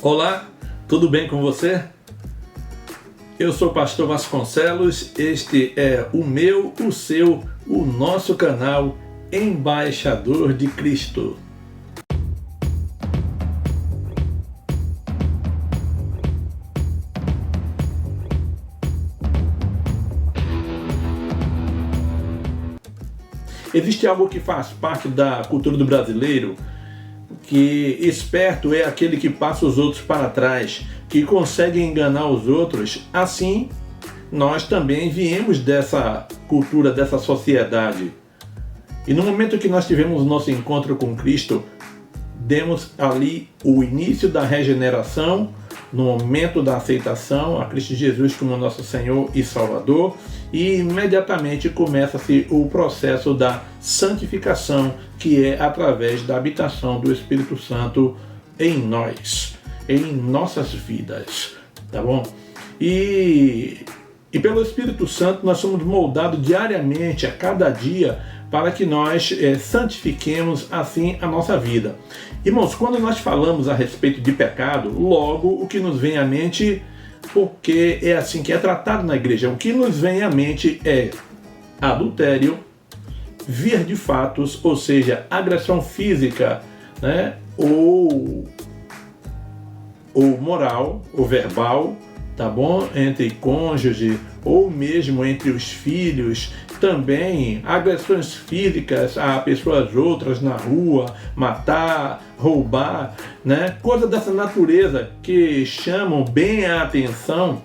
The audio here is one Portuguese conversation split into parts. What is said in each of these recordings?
Olá, tudo bem com você? Eu sou o pastor Vasconcelos, este é o meu, o seu, o nosso canal Embaixador de Cristo. Existe algo que faz parte da cultura do brasileiro, que esperto é aquele que passa os outros para trás, que consegue enganar os outros. Assim, nós também viemos dessa cultura, dessa sociedade. E no momento que nós tivemos o nosso encontro com Cristo, demos ali o início da regeneração, no momento da aceitação a Cristo Jesus como nosso Senhor e Salvador, e imediatamente começa-se o processo da santificação, que é através da habitação do Espírito Santo em nós, em nossas vidas, tá bom? E pelo Espírito Santo nós somos moldados diariamente, a cada dia, para que nós santifiquemos assim a nossa vida. Irmãos, quando nós falamos a respeito de pecado, logo o que nos vem à mente, porque é assim que é tratado na igreja, o que nos vem à mente é adultério, vir de fatos, ou seja, agressão física, né? ou moral, ou verbal, tá bom? Entre cônjuge, ou mesmo entre os filhos, também agressões físicas a pessoas outras na rua, matar, roubar, né? Coisas dessa natureza que chamam bem a atenção,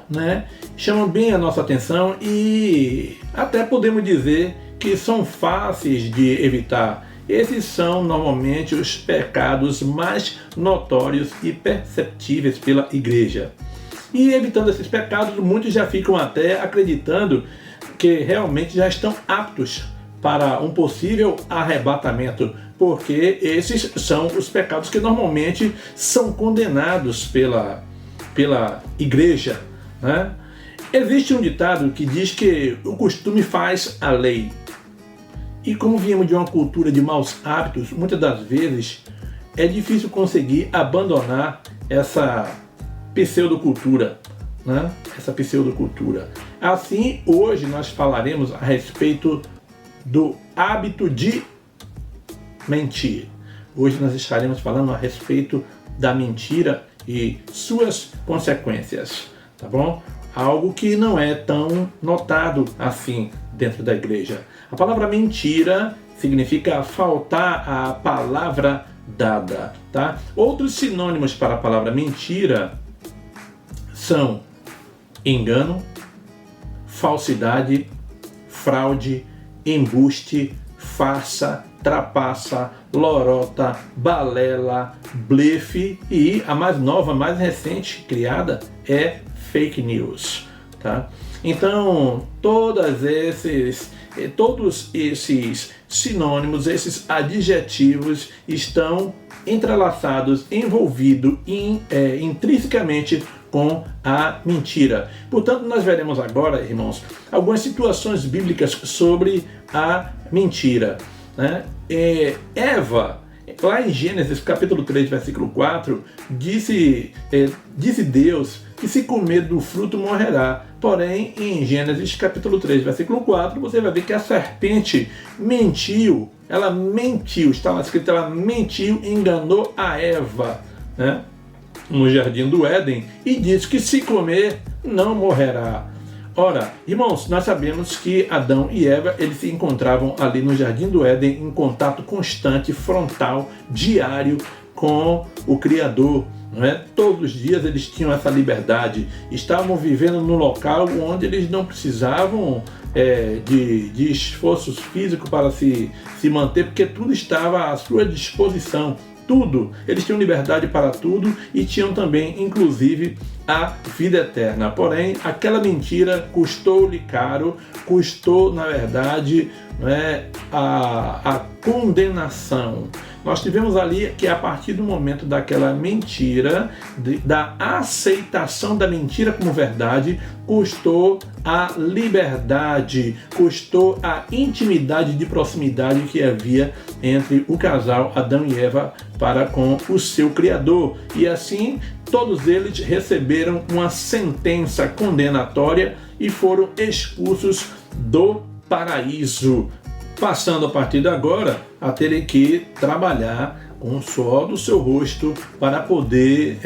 né? Chamam bem a nossa atenção e até podemos dizer que são fáceis de evitar. Esses são normalmente os pecados mais notórios e perceptíveis pela igreja. E evitando esses pecados, muitos já ficam até acreditando que realmente já estão aptos para um possível arrebatamento, porque esses são os pecados que normalmente são condenados pela igreja, né? Existe um ditado que diz que o costume faz a lei. E como viemos de uma cultura de maus hábitos, muitas das vezes é difícil conseguir abandonar essa pseudocultura, né? Essa pseudocultura. Assim, hoje nós falaremos a respeito do hábito de mentir. Hoje nós estaremos falando a respeito da mentira e suas consequências, tá bom? Algo que não é tão notado assim dentro da igreja. A palavra mentira significa faltar à palavra dada, tá? Outros sinônimos para a palavra mentira são engano, falsidade, fraude, embuste, farsa, trapaça, lorota, balela, blefe e a mais nova, mais recente criada é fake news, tá? Então, todos esses sinônimos, esses adjetivos estão entrelaçados, envolvidos intrinsecamente com a mentira. Portanto, nós veremos agora, irmãos, algumas situações bíblicas sobre a mentira, né? Eva, lá em Gênesis capítulo 3, versículo 4, disse Deus que se comer do fruto morrerá. Porém, em Gênesis capítulo 3, versículo 4, você vai ver que a serpente mentiu. Ela mentiu, está lá escrito, ela mentiu, enganou a Eva, né? No jardim do Éden, e disse que se comer não morrerá. Ora, irmãos, nós sabemos que Adão e Eva, eles se encontravam ali no jardim do Éden em contato constante, frontal, diário com o Criador, não é? Todos os dias eles tinham essa liberdade, estavam vivendo num local onde eles não precisavam de esforços físicos para se manter, porque tudo estava à sua disposição. Tudo, eles tinham liberdade para tudo e tinham também, inclusive, a vida eterna. Porém, aquela mentira custou-lhe caro, custou, na verdade, a condenação. Nós tivemos ali que a partir do momento daquela mentira, da aceitação da mentira como verdade, custou a liberdade, custou a intimidade de proximidade que havia entre o casal Adão e Eva para com o seu Criador. E assim, todos eles receberam uma sentença condenatória e foram expulsos do paraíso, passando a partir de agora a terem que trabalhar com o suor do seu rosto para poder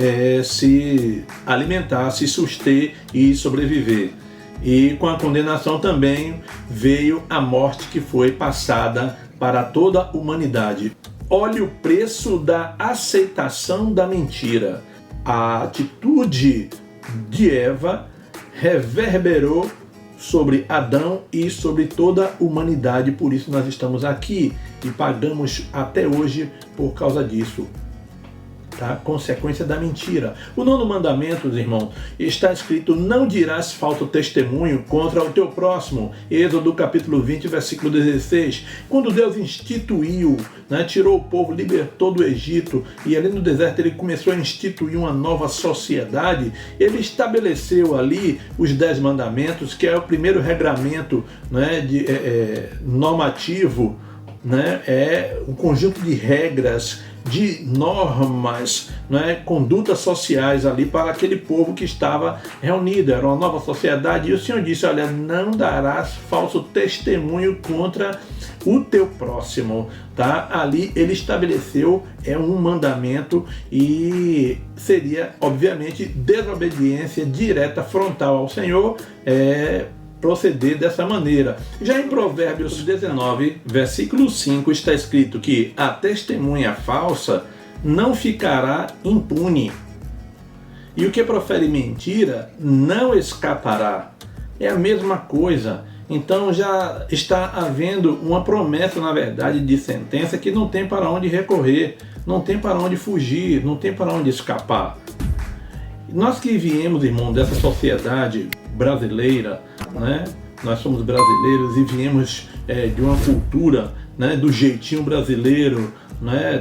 se alimentar, se suster e sobreviver. E com a condenação também veio a morte que foi passada para toda a humanidade. Olhe o preço da aceitação da mentira. A atitude de Eva reverberou sobre Adão e sobre toda a humanidade, por isso nós estamos aqui e pagamos até hoje por causa disso. Tá? Consequência da mentira. O 9º mandamento, irmão, está escrito: não dirás falso testemunho contra o teu próximo. Êxodo capítulo 20, versículo 16. Quando Deus instituiu, tirou o povo, libertou do Egito, e ali no deserto ele começou a instituir uma nova sociedade, ele estabeleceu ali os 10 mandamentos, que é o primeiro regramento normativo, é um conjunto de regras, de normas, condutas sociais ali para aquele povo que estava reunido. Era uma nova sociedade, e o Senhor disse: olha, não darás falso testemunho contra o teu próximo. Tá? Ali ele estabeleceu um mandamento, e seria obviamente desobediência direta, frontal ao Senhor, proceder dessa maneira. Já em Provérbios 19, versículo 5, está escrito que a testemunha falsa não ficará impune, e o que profere mentira não escapará. É a mesma coisa. Então já está havendo uma promessa, na verdade, de sentença que não tem para onde recorrer, não tem para onde fugir, não tem para onde escapar. Nós que viemos, irmão, dessa sociedade brasileira, nós somos brasileiros e viemos de uma cultura, do jeitinho brasileiro,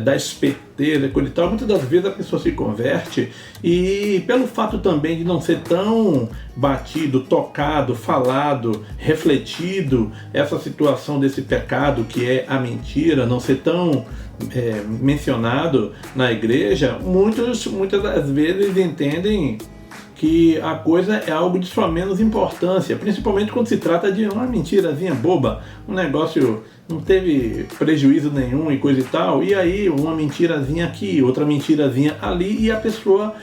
da esperteza, coisa e tal. Muitas das vezes a pessoa se converte, e pelo fato também de não ser tão batido, tocado, falado, refletido essa situação desse pecado que é a mentira, não ser tão mencionado na igreja, muitas das vezes entendem que a coisa é algo de sua menos importância, principalmente quando se trata de uma mentirazinha boba, um negócio não teve prejuízo nenhum e coisa e tal, e aí uma mentirazinha aqui, outra mentirazinha ali, e a pessoa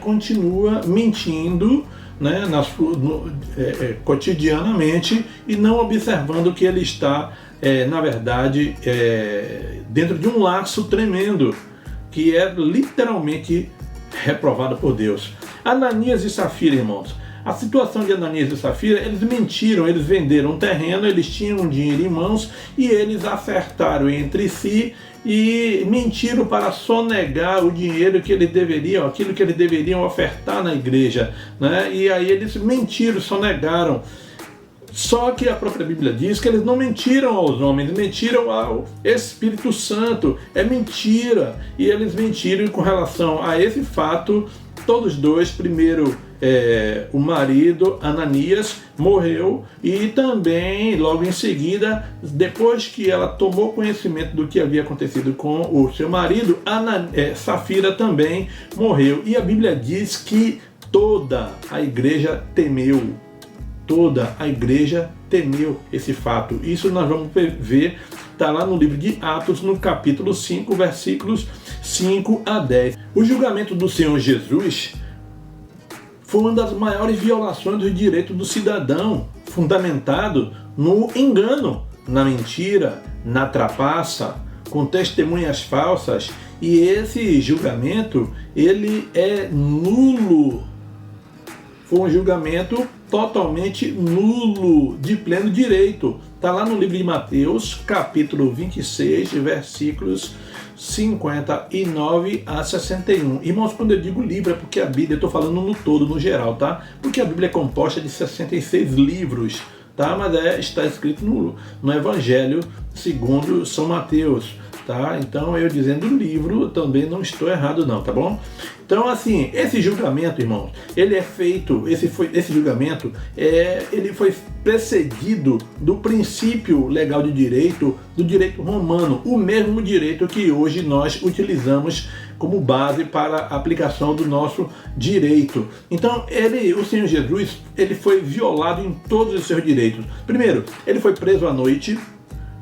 continua mentindo, cotidianamente, e não observando que ele está, na verdade, dentro de um laço tremendo, que é literalmente reprovado por Deus. Ananias e Safira, irmãos. A situação de Ananias e Safira, eles mentiram, eles venderam um terreno, eles tinham dinheiro em mãos e eles acertaram entre si e mentiram para sonegar o dinheiro que eles deveriam, aquilo que eles deveriam ofertar na igreja, E aí eles mentiram, sonegaram. Só que a própria Bíblia diz que eles não mentiram aos homens, mentiram ao Espírito Santo. É mentira. E eles mentiram com relação a esse fato. Todos dois, primeiro o marido, Ananias, morreu, e também, logo em seguida, depois que ela tomou conhecimento do que havia acontecido com o seu marido, Safira também morreu. E a Bíblia diz que toda a igreja temeu. Toda a igreja temeu esse fato. Isso nós vamos ver, está lá no livro de Atos, no capítulo 5, versículos 5 a 10. O julgamento do Senhor Jesus foi uma das maiores violações dos direitos do cidadão, fundamentado no engano, na mentira, na trapaça, com testemunhas falsas. E esse julgamento, ele é nulo. Foi um julgamento totalmente nulo, de pleno direito. Está lá no livro de Mateus, capítulo 26, versículos 59 a 61. Irmãos, quando eu digo livro é porque a Bíblia, eu estou falando no todo, no geral, tá? Porque a Bíblia é composta de 66 livros, tá? Mas está escrito no Evangelho segundo São Mateus, tá? Então eu dizendo livro também não estou errado não, tá bom? Então assim, esse julgamento, irmãos, ele é feito, esse julgamento ele foi precedido do princípio legal de direito, do direito romano, o mesmo direito que hoje nós utilizamos como base para a aplicação do nosso direito. Então o Senhor Jesus, ele foi violado em todos os seus direitos. Primeiro, ele foi preso à noite,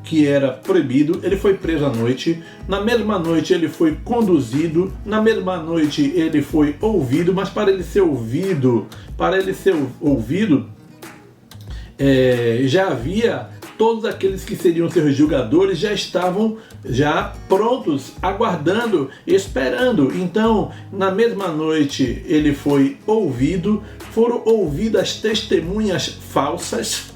que era proibido, ele foi preso à noite, na mesma noite ele foi conduzido, na mesma noite ele foi ouvido, mas para ele ser ouvido, já havia todos aqueles que seriam seus julgadores já estavam prontos, aguardando, esperando. Então, na mesma noite ele foi ouvido, foram ouvidas testemunhas falsas.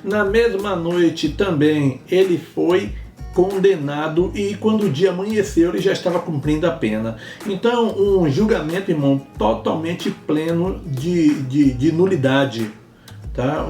Na mesma noite também ele foi condenado e quando o dia amanheceu ele já estava cumprindo a pena. Então um julgamento, irmão, totalmente pleno de nulidade, tá?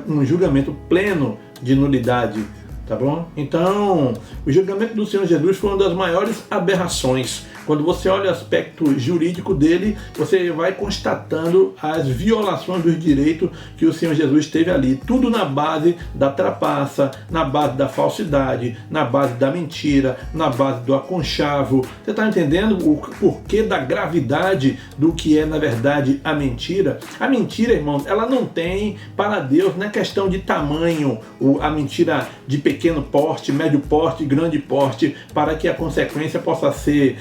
Um julgamento pleno de nulidade, tá bom? Então o julgamento do Senhor Jesus foi uma das maiores aberrações. Quando você olha o aspecto jurídico dele, você vai constatando as violações dos direitos que o Senhor Jesus teve ali. Tudo na base da trapaça, na base da falsidade, na base da mentira, na base do aconchavo. Você está entendendo o porquê da gravidade do que é, na verdade, a mentira? A mentira, irmão, ela não tem para Deus, não é questão de tamanho, a mentira de pequeno porte, médio porte, grande porte, para que a consequência possa ser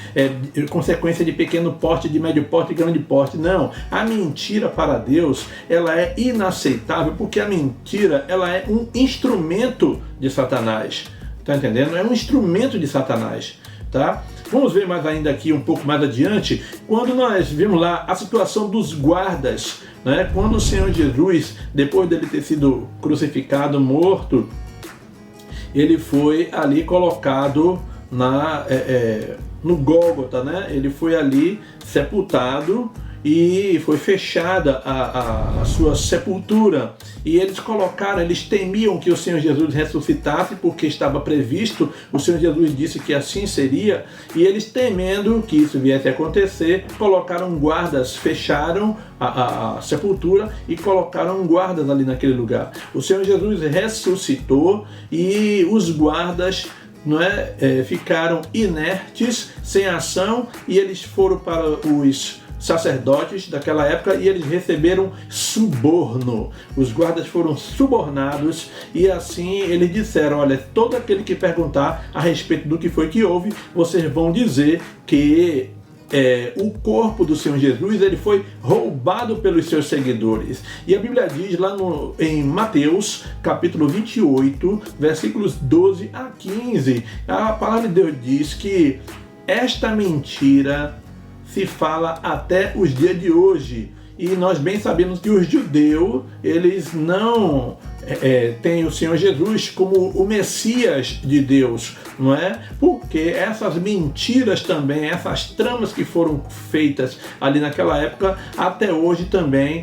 consequência de pequeno porte, de médio porte e grande porte. Não, a mentira para Deus, ela é inaceitável, porque a mentira, ela é um instrumento de Satanás. Tá entendendo? É um instrumento de Satanás, tá? Vamos ver mais ainda aqui um pouco mais adiante, quando nós vimos lá a situação dos guardas, né? Quando o Senhor Jesus, depois dele ter sido crucificado, morto, ele foi ali colocado no Gólgota, né? Ele foi ali sepultado e foi fechada a sua sepultura. E eles temiam que o Senhor Jesus ressuscitasse, porque estava previsto, o Senhor Jesus disse que assim seria, e eles temendo que isso viesse a acontecer, colocaram guardas, fecharam a sepultura e colocaram guardas ali naquele lugar. O Senhor Jesus ressuscitou e os guardas ficaram inertes, sem ação, e eles foram para os sacerdotes daquela época e eles receberam suborno. Os guardas foram subornados e assim eles disseram: olha, todo aquele que perguntar a respeito do que foi que houve, vocês vão dizer que o corpo do Senhor Jesus ele foi roubado pelos seus seguidores. E a Bíblia diz lá em Mateus, capítulo 28, versículos 12 a 15, a palavra de Deus diz que esta mentira se fala até os dias de hoje. E nós bem sabemos que os judeus, eles não têm o Senhor Jesus como o Messias de Deus, não é? Porque essas mentiras também, essas tramas que foram feitas ali naquela época, até hoje também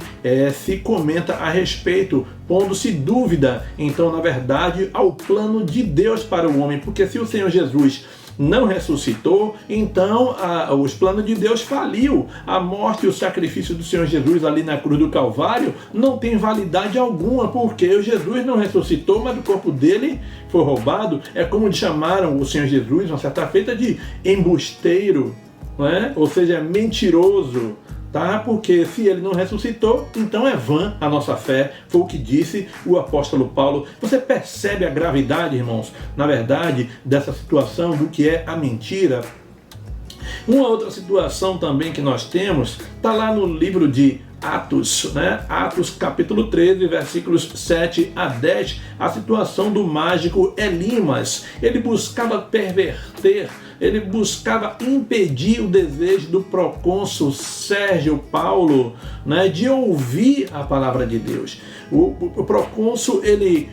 se comenta a respeito, pondo-se dúvida, então, na verdade, ao plano de Deus para o homem. Porque se o Senhor Jesus não ressuscitou, então os planos de Deus faliu. A morte e o sacrifício do Senhor Jesus ali na cruz do Calvário não tem validade alguma, porque o Jesus não ressuscitou, mas o corpo dele foi roubado. É como chamaram o Senhor Jesus, uma certa feita, de embusteiro, não é? Ou seja, mentiroso. Tá? Porque se ele não ressuscitou, então é vã a nossa fé, foi o que disse o apóstolo Paulo. Você percebe a gravidade, irmãos, na verdade, dessa situação do que é a mentira? Uma outra situação também que nós temos, está lá no livro de Atos, né? Atos capítulo 13, versículos 7 a 10, a situação do mágico Elimas. Ele buscava perverter, ele buscava impedir o desejo do procônsul Sérgio Paulo, né, de ouvir a palavra de Deus. O procônsul, ele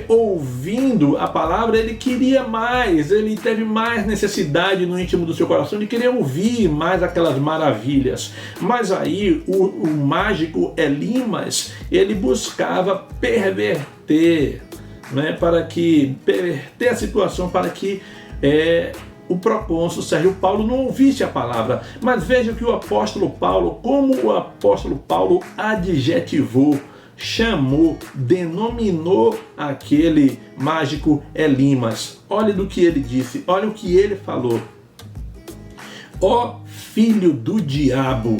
ouvindo a palavra, ele queria mais, ele teve mais necessidade no íntimo do seu coração de querer ouvir mais aquelas maravilhas. Mas aí o mágico Elimas, ele buscava perverter, né, perverter a situação para que o procônsul Sérgio Paulo não ouvisse a palavra. Mas veja que o apóstolo Paulo, como o apóstolo Paulo adjetivou, chamou, denominou aquele mágico Elimas. Olha do que ele disse, olha o que ele falou. Ó filho do diabo,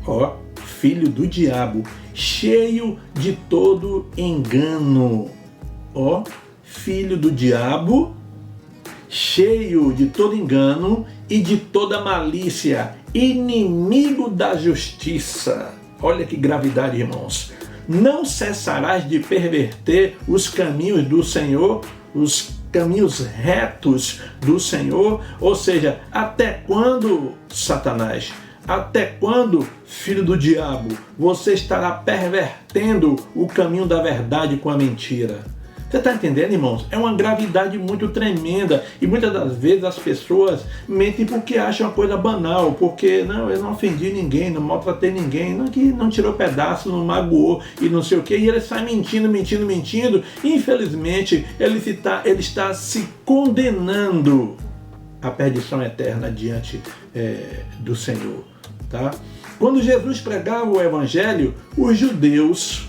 ó filho do diabo, cheio de todo engano. Ó filho do diabo, cheio de todo engano e de toda malícia, inimigo da justiça. Olha que gravidade, irmãos. Não cessarás de perverter os caminhos do Senhor, os caminhos retos do Senhor. Ou seja, até quando, Satanás? Até quando, filho do diabo, você estará pervertendo o caminho da verdade com a mentira? Você está entendendo, irmãos? É uma gravidade muito tremenda. E muitas das vezes as pessoas mentem porque acham uma coisa banal. Porque, não, eu não ofendi ninguém, não maltratei ninguém, não tirou pedaço, não magoou e não sei o quê. E ele sai mentindo. E, infelizmente, ele está se condenando à perdição eterna diante do Senhor. Tá? Quando Jesus pregava o Evangelho, os judeus,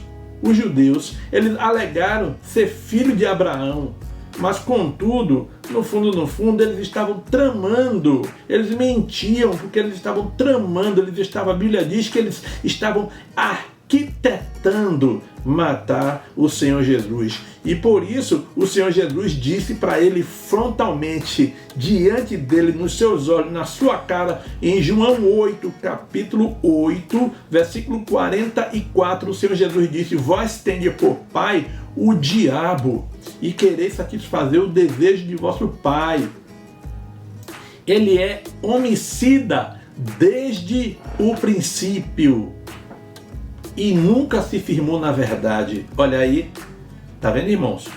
eles alegaram ser filho de Abraão, mas contudo, no fundo, eles estavam tramando, eles mentiam porque eles estavam tramando, a Bíblia diz que eles estavam arquitetando matar o Senhor Jesus. E por isso o Senhor Jesus disse para ele frontalmente, diante dele, nos seus olhos, na sua cara, em João 8, capítulo 8, versículo 44, o Senhor Jesus disse: vós tendes por pai o diabo, e quereis satisfazer o desejo de vosso pai. Ele é homicida desde o princípio e nunca se firmou na verdade. Olha aí, tá vendo, irmãos?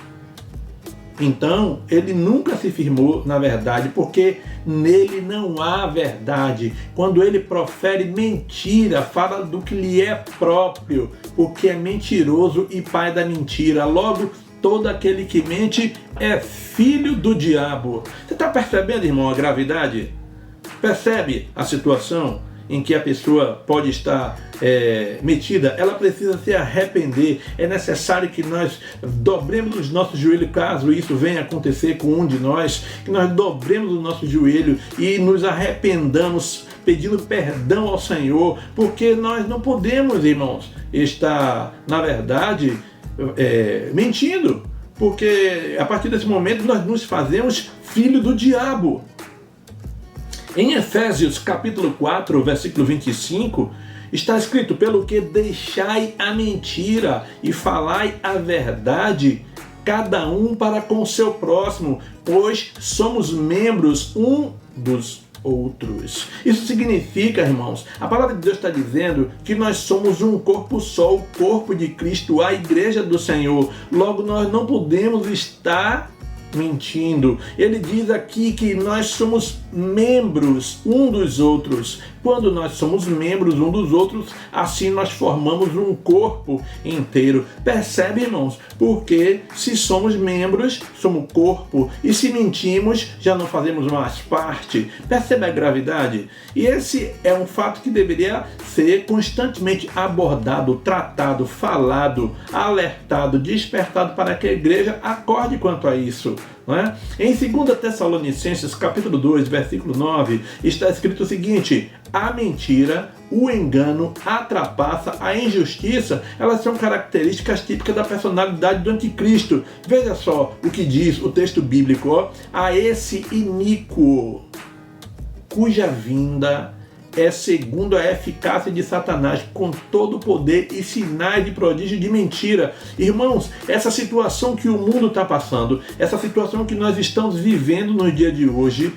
Então, ele nunca se firmou na verdade, porque nele não há verdade. Quando ele profere mentira, fala do que lhe é próprio, porque é mentiroso e pai da mentira. Logo, todo aquele que mente é filho do diabo. Você está percebendo, irmão, a gravidade? Percebe a situação em que a pessoa pode estar metida? Ela precisa se arrepender. É necessário que nós dobremos os nossos joelhos, caso isso venha acontecer com um de nós, que nós dobremos o nosso joelho e nos arrependamos, pedindo perdão ao Senhor, porque nós não podemos, irmãos, estar, na verdade, mentindo, porque a partir desse momento nós nos fazemos filho do diabo. Em Efésios capítulo 4, versículo 25, está escrito: pelo que deixai a mentira e falai a verdade, cada um para com o seu próximo, pois somos membros um dos outros. Isso significa, irmãos, a palavra de Deus está dizendo que nós somos um corpo só, o corpo de Cristo, a igreja do Senhor. Logo, nós não podemos estar mentindo. Ele diz aqui que nós somos membros um dos outros. Quando nós somos membros um dos outros, assim nós formamos um corpo inteiro. Percebe, irmãos? Porque se somos membros, somos corpo, e se mentimos, já não fazemos mais parte. Percebe a gravidade? E esse é um fato que deveria ser constantemente abordado, tratado, falado, alertado, despertado, para que a igreja acorde quanto a isso. Não é? Em 2 Tessalonicenses capítulo 2, versículo 9, está escrito o seguinte: a mentira, o engano, a trapaça, a injustiça, elas são características típicas da personalidade do anticristo. Veja só o que diz o texto bíblico: ó, a esse iníquo, cuja vinda é segundo a eficácia de Satanás, com todo o poder e sinais de prodígio de mentira. Irmãos, essa situação que o mundo está passando, essa situação que nós estamos vivendo no dia de hoje,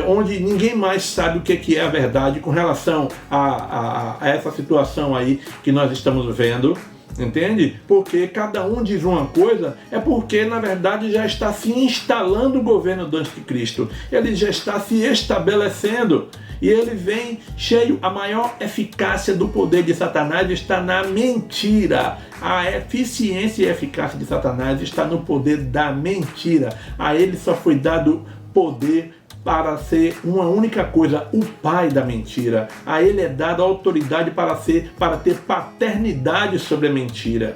onde ninguém mais sabe o que é a verdade com relação a essa situação aí que nós estamos vendo. Entende? Porque cada um diz uma coisa, é porque na verdade já está se instalando o governo do anticristo. Ele já está se estabelecendo. E ele vem cheio, a maior eficácia do poder de Satanás está na mentira. A eficiência e eficácia de Satanás está no poder da mentira. A ele só foi dado poder para ser uma única coisa, o pai da mentira. A ele é dada a autoridade para ter paternidade sobre a mentira.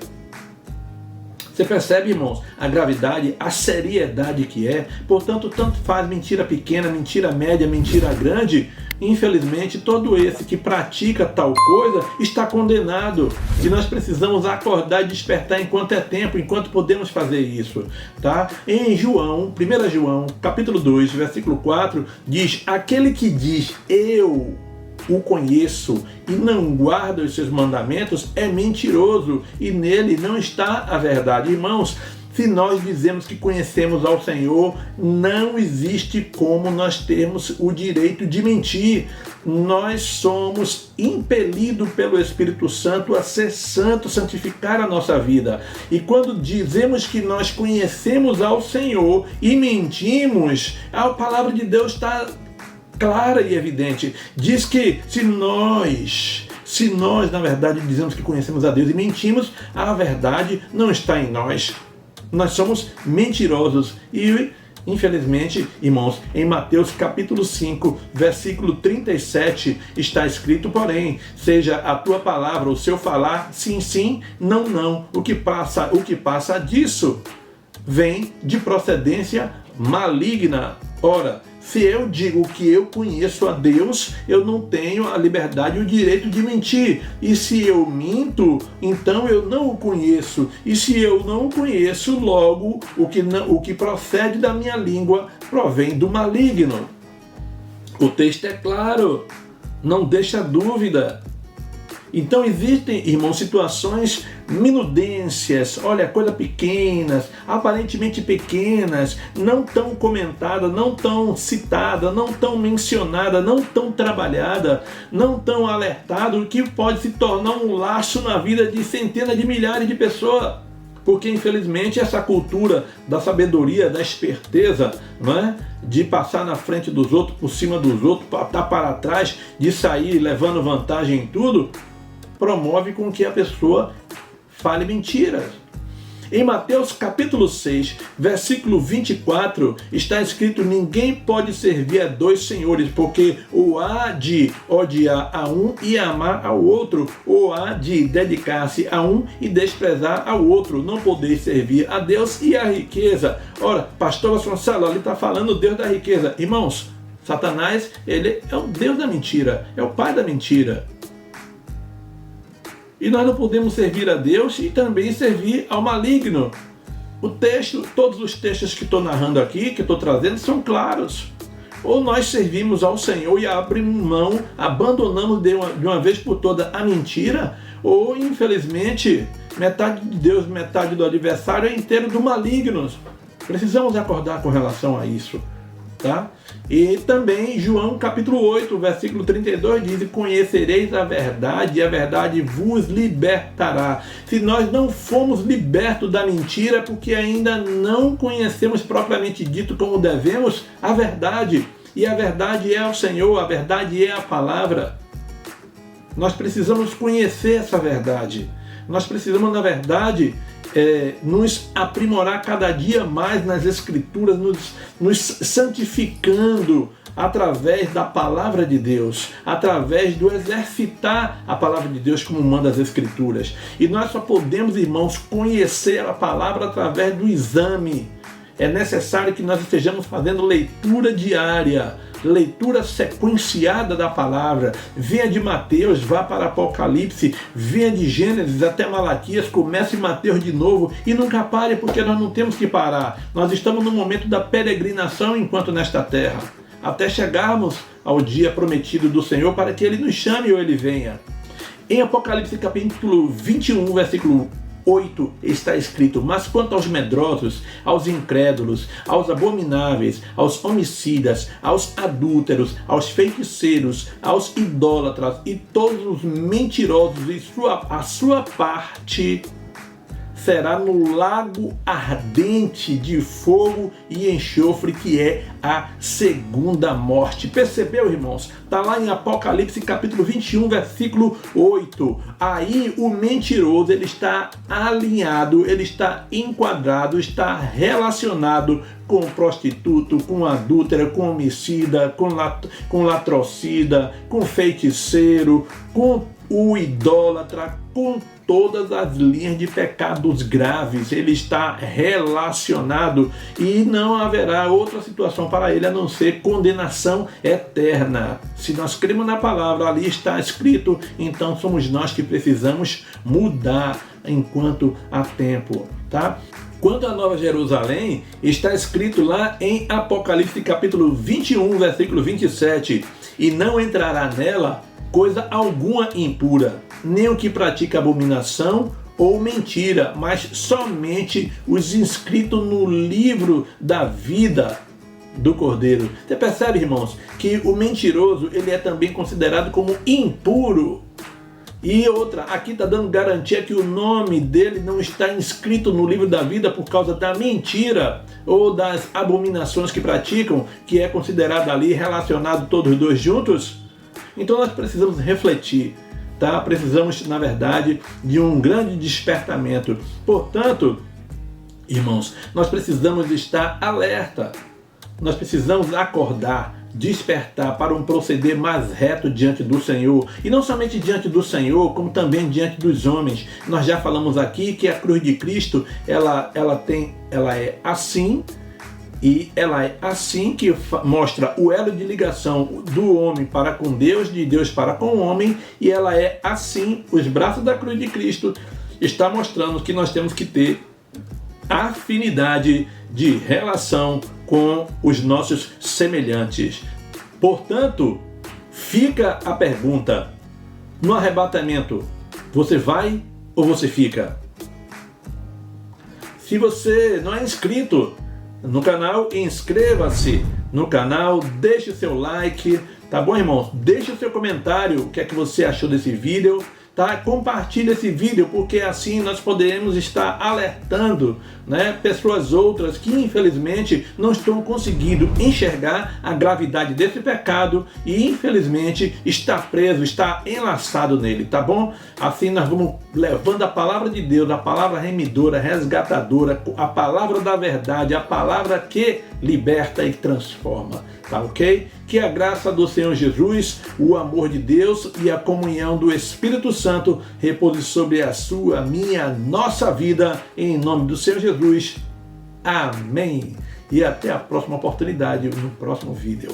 Você percebe, irmãos, a gravidade, a seriedade que é? Portanto, tanto faz mentira pequena, mentira média, mentira grande. Infelizmente, todo esse que pratica tal coisa está condenado. E nós precisamos acordar e despertar enquanto é tempo, enquanto podemos fazer isso. Tá? Em João, 1 João, capítulo 2, versículo 4, diz: aquele que diz, eu o conheço e não guarda os seus mandamentos é mentiroso e nele não está a verdade. Irmãos, se nós dizemos que conhecemos ao Senhor, não existe como nós termos o direito de mentir. Nós somos impelidos pelo Espírito Santo a ser santo, santificar a nossa vida. E quando dizemos que nós conhecemos ao Senhor e mentimos, a palavra de Deus está clara e evidente. Diz que se nós, na verdade, dizemos que conhecemos a Deus e mentimos, a verdade não está em nós. Nós somos mentirosos. E, infelizmente, irmãos, em Mateus capítulo 5, versículo 37, está escrito, porém, seja a tua palavra, o seu falar, sim, sim, não, não. O que passa disso vem de procedência maligna. Ora, se eu digo que eu conheço a Deus, eu não tenho a liberdade e o direito de mentir. E se eu minto, então eu não o conheço. E se eu não o conheço, logo o que procede da minha língua provém do maligno. O texto é claro, não deixa dúvida. Então existem, irmãos, situações minudências, olha, coisas pequenas, aparentemente pequenas, não tão comentada, não tão citada, não tão mencionada, não tão trabalhada, não tão alertado, que pode se tornar um laço na vida de centenas de milhares de pessoas. Porque, infelizmente, essa cultura da sabedoria, da esperteza, não é? De passar na frente dos outros, por cima dos outros, estar para trás, de sair levando vantagem em tudo, promove com que a pessoa fale mentiras. Em Mateus capítulo 6, versículo 24, está escrito: ninguém pode servir a dois senhores, porque ou há de odiar a um e amar ao outro, ou há de dedicar-se a um e desprezar ao outro. Não podeis servir a Deus e a riqueza. Ora, pastor Vasconcelos, ali está falando Deus da riqueza. Irmãos, Satanás, ele é o Deus da mentira, é o pai da mentira. E nós não podemos servir a Deus e também servir ao maligno. O texto, todos os textos que estou narrando aqui, que estou trazendo, são claros. Ou nós servimos ao Senhor e abrimos mão, abandonamos de uma vez por toda a mentira, ou, infelizmente, metade de Deus, metade do adversário é inteiro do maligno. Precisamos acordar com relação a isso. Tá? E também João capítulo 8, versículo 32 diz: conhecereis a verdade e a verdade vos libertará. Se nós não fomos libertos da mentira, é porque ainda não conhecemos propriamente dito como devemos a verdade. E a verdade é o Senhor, a verdade é a palavra. Nós precisamos conhecer essa verdade. Nós precisamos, na verdade, nos aprimorar cada dia mais nas Escrituras, nos santificando através da palavra de Deus, através do exercitar a palavra de Deus como manda as Escrituras. E nós só podemos, irmãos, conhecer a palavra através do exame. É necessário que nós estejamos fazendo leitura diária, leitura sequenciada da palavra. Venha de Mateus, vá para Apocalipse, venha de Gênesis até Malaquias, comece em Mateus de novo e nunca pare, porque nós não temos que parar. Nós estamos no momento da peregrinação enquanto nesta terra, até chegarmos ao dia prometido do Senhor para que Ele nos chame ou Ele venha. Em Apocalipse capítulo 21, versículo 8 está escrito: mas quanto aos medrosos, aos incrédulos, aos abomináveis, aos homicidas, aos adúlteros, aos feiticeiros, aos idólatras e todos os mentirosos, a sua parte será no lago ardente de fogo e enxofre, que é a segunda morte. Percebeu, irmãos? Está lá em Apocalipse capítulo 21, versículo 8. Aí o mentiroso, ele está alinhado, ele está enquadrado, está relacionado com prostituto, com adúltera, com homicida, com latrocida, com feiticeiro, com o idólatra, com todas as linhas de pecados graves. Ele está relacionado e não haverá outra situação para ele a não ser condenação eterna. Se nós cremos na palavra, ali está escrito, então somos nós que precisamos mudar enquanto há tempo, tá? Quanto à Nova Jerusalém, está escrito lá em Apocalipse capítulo 21, versículo 27, e não entrará nela coisa alguma impura, nem o que pratica abominação ou mentira, mas somente os inscritos no livro da vida do Cordeiro. Você percebe, irmãos, que o mentiroso, ele é também considerado como impuro. E outra, aqui está dando garantia que o nome dele não está inscrito no livro da vida por causa da mentira ou das abominações que praticam, que é considerado ali relacionado todos dois juntos. Então nós precisamos refletir, tá? Precisamos, na verdade, de um grande despertamento. Portanto, irmãos, nós precisamos estar alerta. Nós precisamos acordar, despertar para um proceder mais reto diante do Senhor. E não somente diante do Senhor, como também diante dos homens. Nós já falamos aqui que a cruz de Cristo, ela é assim. E ela é assim que mostra o elo de ligação do homem para com Deus, de Deus para com o homem. E ela é assim, os braços da cruz de Cristo está mostrando que nós temos que ter afinidade de relação com os nossos semelhantes. Portanto, fica a pergunta: no arrebatamento, você vai ou você fica? Se você não é inscrito no canal, inscreva-se no canal, deixe o seu like, tá bom, irmãos? Deixe o seu comentário, o que é que você achou desse vídeo, tá? Compartilhe esse vídeo, porque assim nós poderemos estar alertando, né, pessoas outras que infelizmente não estão conseguindo enxergar a gravidade desse pecado e infelizmente está preso, está enlaçado nele, tá bom? Assim nós vamos levando a palavra de Deus, a palavra remidora, resgatadora, a palavra da verdade, a palavra que liberta e transforma, tá ok? Que a graça do Senhor Jesus, o amor de Deus e a comunhão do Espírito Santo repouse sobre a sua, minha, nossa vida, em nome do Senhor Jesus. Amém. E até a próxima oportunidade, no próximo vídeo.